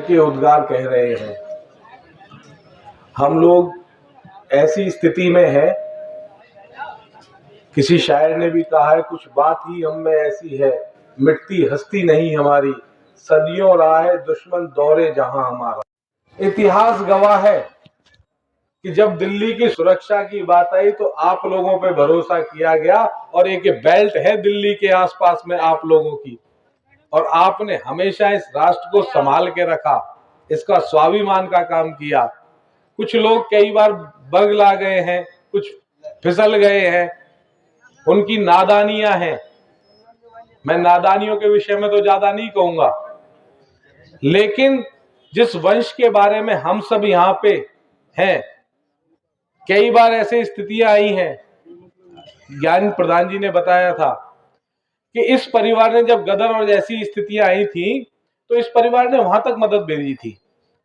के उद्गार कह रहे हैं। हम लोग ऐसी स्थिति में हैं, किसी शायर ने भी कहा है, कुछ बात ही हम में ऐसी है, मिटती हस्ती नहीं हमारी, सदियों रहा है दुश्मन दौरे जहां हमारा। इतिहास गवाह है कि जब दिल्ली की सुरक्षा की बात आई तो आप लोगों पे भरोसा किया गया, और एक बेल्ट है दिल्ली के आसपास में आप लोगों की, और आपने हमेशा इस राष्ट्र को संभाल के रखा, इसका स्वाभिमान का काम किया। कुछ लोग कई बार बगला गए हैं, कुछ फिसल गए हैं, उनकी नादानियां हैं। मैं नादानियों के विषय में तो ज्यादा नहीं कहूंगा, लेकिन जिस वंश के बारे में हम सब यहाँ पे हैं, कई बार ऐसी स्थितियां आई हैं। ज्ञान प्रधान जी ने बताया था कि इस परिवार ने जब गदर और जैसी स्थितियां आई थी तो इस परिवार ने वहां तक मदद भेजी थी,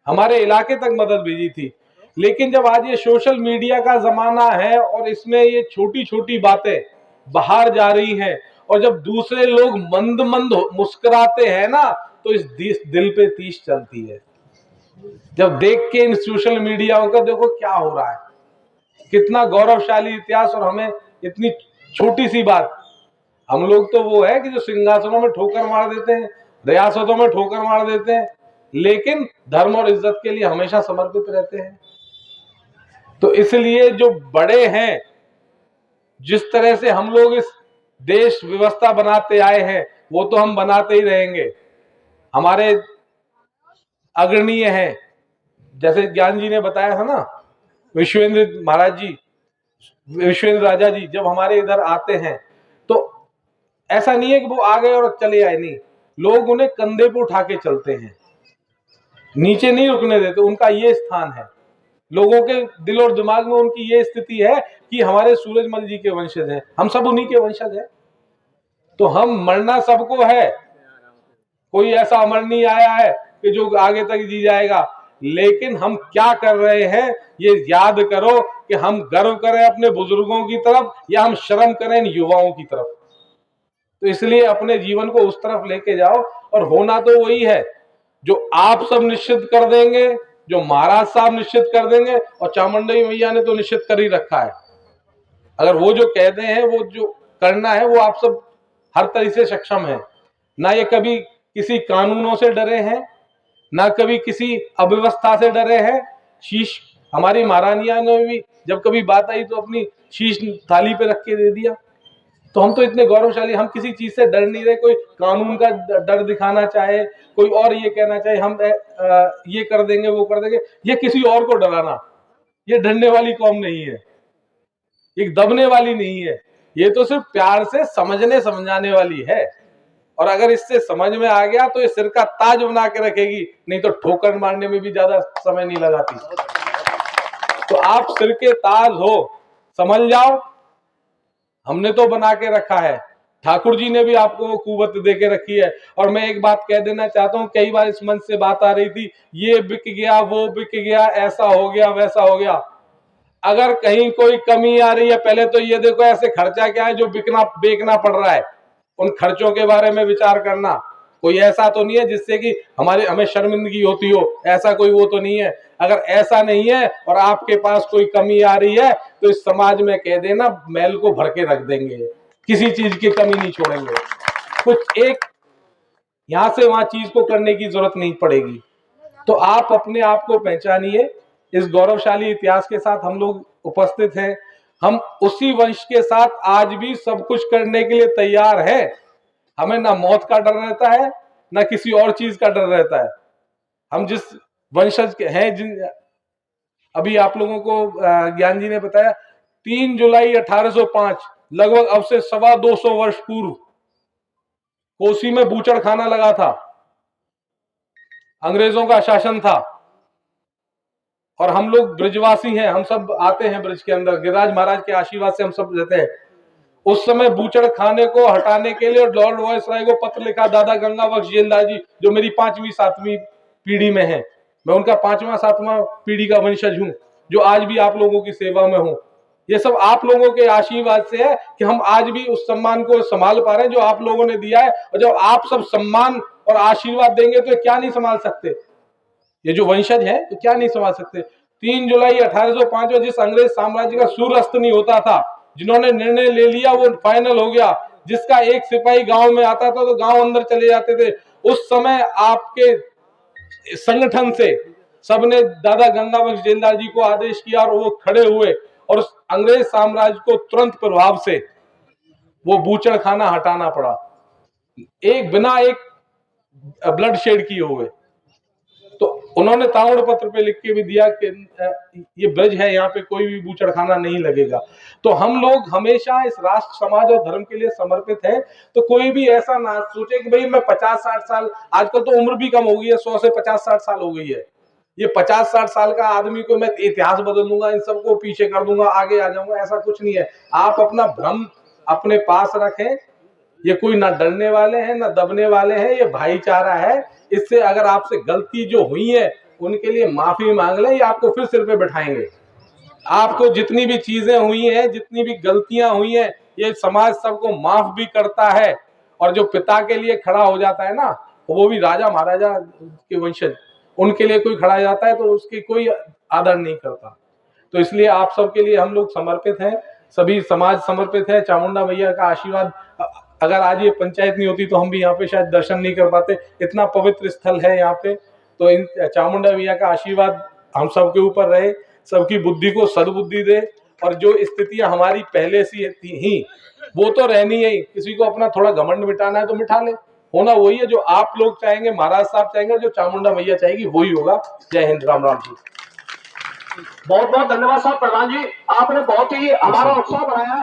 हमारे इलाके तक मदद भेजी थी। लेकिन जब आज ये सोशल मीडिया का जमाना है और इसमें ये छोटी छोटी बातें बाहर जा रही हैं, और जब दूसरे लोग मंद मंद मुस्कुराते हैं ना, तो इस दिल पे तीस चलती है। जब देख के इन सोशल मीडिया का देखो क्या हो रहा है, कितना गौरवशाली इतिहास, और हमें इतनी छोटी सी बात। हम लोग तो वो है कि जो सिंहासनों में ठोकर मार देते हैं, रियासतों में ठोकर मार देते हैं, लेकिन धर्म और इज्जत के लिए हमेशा समर्पित रहते हैं। तो इसलिए जो बड़े हैं, जिस तरह से हम लोग इस देश व्यवस्था बनाते आए हैं, वो तो हम बनाते ही रहेंगे। हमारे अग्रणीय हैं, जैसे ज्ञान जी ने बताया था ना, विश्वेंद्र महाराज जी, विश्वेंद्र राजा जी जब हमारे इधर आते हैं तो ऐसा नहीं है कि वो आ गए और चले आए, नहीं, लोग उन्हें कंधे पे उठा के चलते हैं, नीचे नहीं रुकने देते। उनका ये स्थान है, लोगों के दिल और दिमाग में उनकी ये स्थिति है कि हमारे सूरजमल जी के वंशज हैं, हम सब उन्हीं के वंशज हैं। तो हम मरना सबको है, कोई ऐसा अमर नहीं आया है कि जो आगे तक जी जाएगा, लेकिन हम क्या कर रहे हैं ये याद करो कि हम गर्व करें अपने बुजुर्गों की तरफ या हम शर्म करें इन युवाओं की तरफ। तो इसलिए अपने जीवन को उस तरफ लेके जाओ, और होना तो वही है जो आप सब निश्चित कर देंगे, जो महाराज साहब निश्चित कर देंगे, और चामुंडई मैया ने तो निश्चित कर ही रखा है। अगर वो जो कहते हैं, वो जो करना है, वो आप सब हर तरह से सक्षम है। ना ये कभी किसी कानूनों से डरे हैं, ना कभी किसी अव्यवस्था से डरे हैं। शीश हमारी महारानिया ने भी जब कभी बात आई तो अपनी शीश थाली पे रख के दे दिया। तो हम तो इतने गौरवशाली, हम किसी चीज से डर नहीं रहे। कोई कानून का डर दिखाना चाहे, कोई और ये कहना चाहे हम ये कर देंगे वो कर देंगे, ये किसी और को डराना, ये डरने वाली कौम नहीं है, ये दबने वाली नहीं है, ये तो सिर्फ प्यार से समझने समझाने वाली है। और अगर इससे समझ में आ गया तो ये सिर का ताज बना के रखेगी, नहीं तो ठोकर मारने में भी ज्यादा समय नहीं लगाती। तो आप सिर के ताज हो, समझ जाओ, हमने तो बना के रखा है, ठाकुर जी ने भी आपको वो कुवत दे के रखी है। और मैं एक बात कह देना चाहता हूं, कई बार इस मंच से बात आ रही थी, ये बिक गया वो बिक गया, ऐसा हो गया वैसा हो गया। अगर कहीं कोई कमी आ रही है, पहले तो ये देखो ऐसे खर्चा क्या है जो बेचना पड़ रहा है, उन खर्चों के बारे में विचार करना। कोई ऐसा तो नहीं है जिससे कि हमें शर्मिंदगी होती हो, ऐसा कोई वो तो नहीं है। अगर ऐसा नहीं है और आपके पास कोई कमी आ रही है तो इस समाज में कह देना, मैल को भर के रख देंगे, किसी चीज की कमी नहीं छोड़ेंगे। कुछ एक यहां से वहां चीज को करने की जरूरत नहीं पड़ेगी। तो आप अपने आप को पहचानिए। इस गौरवशाली इतिहास के साथ हम लोग उपस्थित हैं, हम उसी वंश के साथ आज भी सब कुछ करने के लिए तैयार हैं। हमें ना मौत का डर रहता है, ना किसी और चीज का डर रहता है। हम जिस वंशज के हैं, जिन अभी आप लोगों को ज्ञान जी ने बताया, 3 जुलाई 1805, लगभग अब से 225 वर्ष पूर्व कोसी में बूचड़ खाना लगा था, अंग्रेजों का शासन था, और हम लोग ब्रिजवासी हैं, हम सब आते हैं ब्रिज के अंदर, गिरिराज महाराज के आशीर्वाद से हम सब रहते हैं। उस समय बूचड़ खाने को हटाने के लिए लॉर्ड वायसराय को पत्र लिखा दादा गंगा बख्श जेलदार जी, जो मेरी 5वीं 7वीं पीढ़ी में है। मैं उनका 5वां 7वां पीढ़ी का वंशज हूं, जो आज भी आप लोगों की सेवा में हूं। ये सब आप लोगों के आशीर्वाद से है कि हम आज भी उस सम्मान को संभाल पा रहे हैं जो आप लोगों ने दिया है। और जब आप सब सम्मान और आशीर्वाद देंगे तो क्या नहीं संभाल सकते। ये जो वंशज है तो क्या नहीं समझ सकते। 3 जुलाई 1805 में जिस अंग्रेज साम्राज्य का सूर्यास्त नहीं होता था, जिन्होंने निर्णय ले लिया वो फाइनल हो गया, जिसका एक सिपाही गांव में आता था तो गांव अंदर चले जाते थे, उस समय आपके संगठन से सबने दादा गंगा बख्श जेलदार जी को आदेश किया और वो खड़े हुए और उस अंग्रेज साम्राज्य को तुरंत प्रभाव से वो बूचड़ खाना हटाना पड़ा, एक बिना एक ब्लड शेड किए हुए। तो उन्होंने ताम्र पत्र पे लिख के भी दिया कि ये ब्रज है, यहाँ पे कोई भी बूचड़खाना नहीं लगेगा। तो हम लोग हमेशा इस राष्ट्र समाज और धर्म के लिए समर्पित हैं। तो कोई भी ऐसा ना सोचे कि भाई मैं 50-60 साल, आजकल तो उम्र भी कम हो गई है, 100 से 50-60 साल हो गई है, ये 50-60 साल का आदमी को मैं इतिहास बदल दूंगा, इन सबको पीछे कर दूंगा, आगे आ जाऊंगा, ऐसा कुछ नहीं है। आप अपना भ्रम अपने पास रखें। ये कोई ना डरने वाले हैं ना दबने वाले हैं, ये भाईचारा है। इससे अगर आपसे गलती जो हुई है उनके लिए माफी मांग लें, ये आपको फिर सिर पे बैठाएंगे। आपको जितनी भी चीजें हुई हैं, जितनी भी गलतियां हुई हैं, ये समाज सबको माफ भी करता है। और जो पिता के लिए खड़ा हो जाता है ना, वो भी राजा महाराजा के वंशज, उनके लिए कोई खड़ा जाता है तो उसकी कोई आदर नहीं करता। तो इसलिए आप सबके लिए हम लोग समर्पित हैं, सभी समाज समर्पित है। चामुंडा मैया का आशीर्वाद, अगर आज ये पंचायत नहीं होती तो हम भी यहाँ पे शायद दर्शन नहीं कर पाते, इतना पवित्र स्थल है यहाँ पे। तो इन चामुंडा मैया का आशीर्वाद हम सबके ऊपर रहे, सबकी बुद्धि को सद्बुद्धि दे, और जो स्थितियां हमारी पहले से ही वो तो रहनी है। किसी को अपना थोड़ा घमंड मिटाना है तो मिटा ले, होना वही है जो आप लोग चाहेंगे, महाराज साहब चाहेंगे, जो चामुंडा मैया चाहेगी वही होगा। जय हिंद, राम राम जी। बहुत बहुत धन्यवाद साहब प्रधान जी, आपने बहुत ही हमारा उत्साह बढ़ाया।